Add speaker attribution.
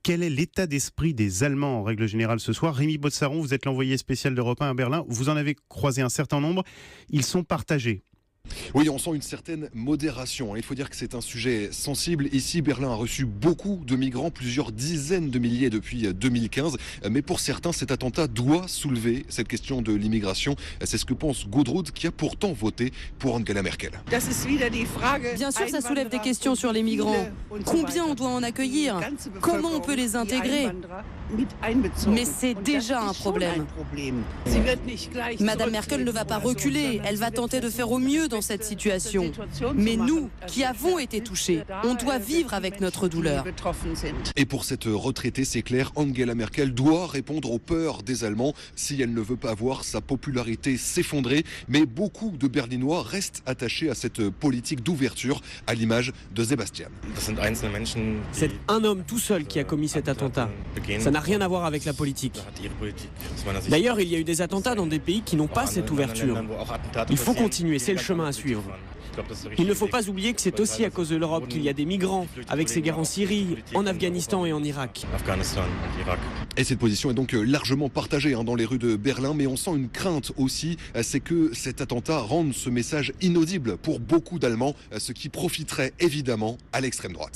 Speaker 1: Quel est l'état d'esprit des Allemands en règle générale ce soir? Rémi Bossaron, vous êtes l'envoyé spécial d'Europe 1 à Berlin. Vous en avez croisé un certain nombre. Ils sont partagés.
Speaker 2: Oui, on sent une certaine modération. Il faut dire que c'est un sujet sensible. Ici, Berlin a reçu beaucoup de migrants, plusieurs dizaines de milliers depuis 2015. Mais pour certains, cet attentat doit soulever cette question de l'immigration. C'est ce que pense Gudrun, qui a pourtant voté pour Angela Merkel.
Speaker 3: Bien sûr, ça soulève des questions sur les migrants. Combien on doit en accueillir? Comment on peut les intégrer? Mais c'est déjà un problème. Madame Merkel ne va pas reculer. Elle va tenter de faire au mieux dans cette situation. Mais nous, qui avons été touchés, on doit vivre avec notre douleur.
Speaker 2: Et pour cette retraitée, c'est clair, Angela Merkel doit répondre aux peurs des Allemands si elle ne veut pas voir sa popularité s'effondrer. Mais beaucoup de Berlinois restent attachés à cette politique d'ouverture, à l'image de Sebastian.
Speaker 4: C'est un homme tout seul qui a commis cet attentat. Ça n'a rien à voir avec la politique. D'ailleurs, il y a eu des attentats dans des pays qui n'ont pas cette ouverture. Il faut continuer, c'est le chemin à suivre. Il ne faut pas oublier que c'est aussi à cause de l'Europe qu'il y a des migrants, avec ces guerres en Syrie, en Afghanistan et en Irak.
Speaker 2: Et cette position est donc largement partagée dans les rues de Berlin, mais on sent une crainte aussi, c'est que cet attentat rende ce message inaudible pour beaucoup d'Allemands, ce qui profiterait évidemment à l'extrême droite.